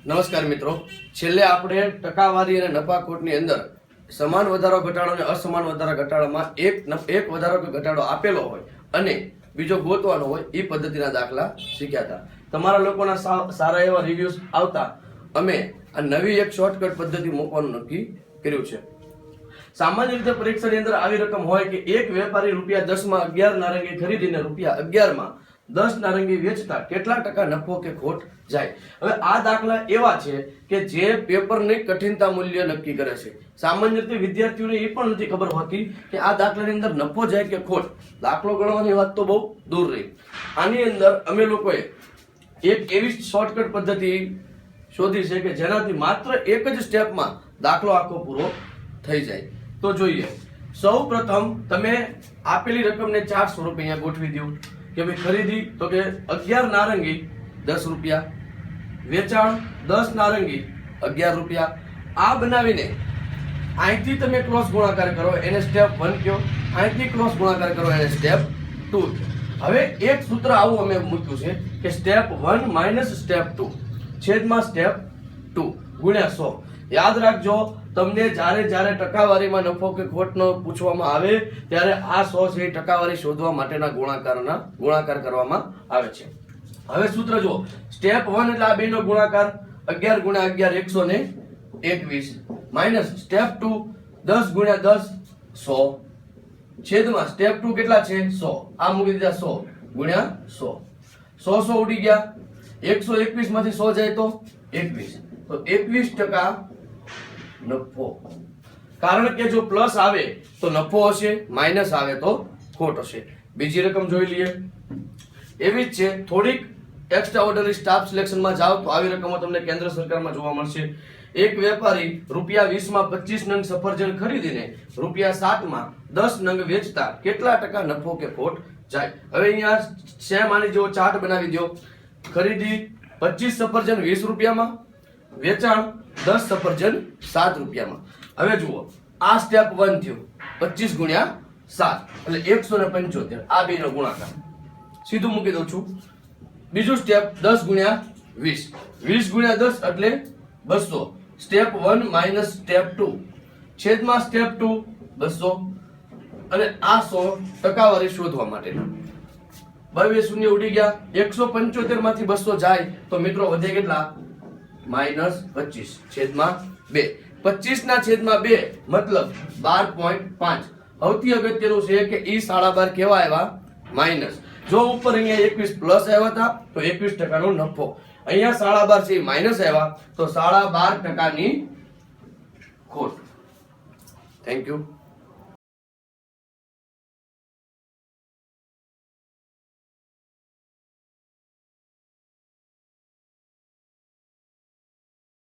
નમસ્કાર મિત્રો, છેલ્લે આપણે ટકાવારી અને નફાખોટની અંદર સમાન વધારો ઘટાડો અને અસમાન વધારા ઘટાડામાં એક વધારો કે ઘટાડો આપેલો હોય અને બીજો ગોતવાનો હોય એ પદ્ધતિના દાખલા શીખ્યા હતા. તમારા લોકોના સારા એવા રિવ્યુઝ આવતા અમે આ નવી એક શોર્ટકટ પદ્ધતિ મૂકવાનું નક્કી કર્યું છે. સામાન્ય રીતે પરીક્ષાની અંદર આવી રકમ હોય કે એક વેપારી ₹10 માં 11 નારંગી ખરીદીને ₹11 માં 10 નારંગી વેચતા કેટલા ટકા નફો કે ખોટ જાય. હવે આ દાખલા એવા છે કે જે પેપરની કઠિનતા મૂલ્ય નક્કી કરે છે. સામાન્ય રીતે વિદ્યાર્થીઓને એ પણ નથી ખબર હોતી કે આ દાખલાની અંદર નફો જાય કે ખોટ. દાખલો ગણવાની વાત તો બહુ દૂર રહી. આની અંદર અમે લોકોએ એક એવી શોર્ટકટ પદ્ધતિ શોધી છે કે જેનાથી માત્ર એક જ સ્ટેપમાં દાખલો આખો પૂરો થઈ જાય. તો જોઈએ, સૌ પ્રથમ તમે આપેલી રકમને 4 સ્વરૂપે અહીંયા ગોઠવી દો કે ભાઈ ખરીદી તો કે 11 નારંગી ₹10, વેચાણ 10 નારંગી ₹11. આ બનાવીને અહીંથી તમે ક્રોસ ગુણાકાર કરો એને સ્ટેપ 1 કયો, અહીંથી ક્રોસ ગુણાકાર કરો એને સ્ટેપ 2. હવે એક સૂત્ર આવું અમે મૂક્યું છે કે સ્ટેપ 1 માઇનસ સ્ટેપ 2 છેદમાં સ્ટેપ 2 ગુણ્યા 100. યાદ રાખજો, તમને જ્યારે ટકાવારીમાં નફો કે ખોટનો પૂછવામાં આવે ત્યારે આ 100 છે ટકાવારી શોધવા માટેના ગુણાકાર કરવામાં આવે છે. હવે સૂત્ર જુઓ, સ્ટેપ 1 એટલે આ બેનો ગુણાકાર 11 ગુણ્યા 11 121 માઇનસ સ્ટેપ 2 10 ગુણ્યા 10 100 છેદમાં સ્ટેપ 2 કેટલા છે 100. આ મૂકી દીધા 100 ગુણ્યા 100 100 ઉડી ગયા. 121 માંથી 100 જાય તો 21, તો 21% નફો. કારણ કે જો પ્લસ આવે તો નફો હશે, માઇનસ આવે તો ખોટ હશે. બીજી રકમ જોઈ લઈએ. એવી જ છે, થોડીક એક્સ્ટ્રા ઓર્ડિનરી સ્ટાફ સિલેક્શનમાં જાઓ તો આવી રકમો તમને કેન્દ્ર સરકારમાં જોવા મળશે. એક વેપારી ₹20 માં 25 નંગ સફરજન ખરીદીને ₹7 માં 10 નંગ વેચતા કેટલા ટકા નફો કે ખોટ જાય. હવે અહીંયા સેમ આની જેવો ચાર્ટ બનાવી દો. ખરીદી 25 સફરજન ₹20 માં, વેચાણ 10 સફરજન ₹7 માં. હવે જુઓ, આ સ્ટેપ 1 થયું 25 ગુણ્યા 7 એટલે 175. આ બેનો ગુણાકાર સીધું મૂકી દઉં છું. બીજું સ્ટેપ 10 ગુણ્યા 20, 20 ગુણ્યા 10 એટલે 200. સ્ટેપ 1 માઇનસ સ્ટેપ 2 છેદમાં સ્ટેપ 2 200. અને આ 100 ટકાવારી શોધવા માટેના 2 શૂન્ય ઉડી ગયા. 175 માંથી 200 જાય તો મિત્રો વધે કેટલા? -25 છેદમાં 2. 25 ના છેદમાં 2 મતલબ 12.5. સૌથી અગત્યનું છે કે ઈ 12.5 કેવા આવ્યા? માઇનસ. જો ઉપર અહીંયા 21 પ્લસ આવ્યા હતા તો 21% નો નફો. અહીંયા 12.5 છે માઇનસ આવ્યા તો 12.5% ની ખોટ. Thank you.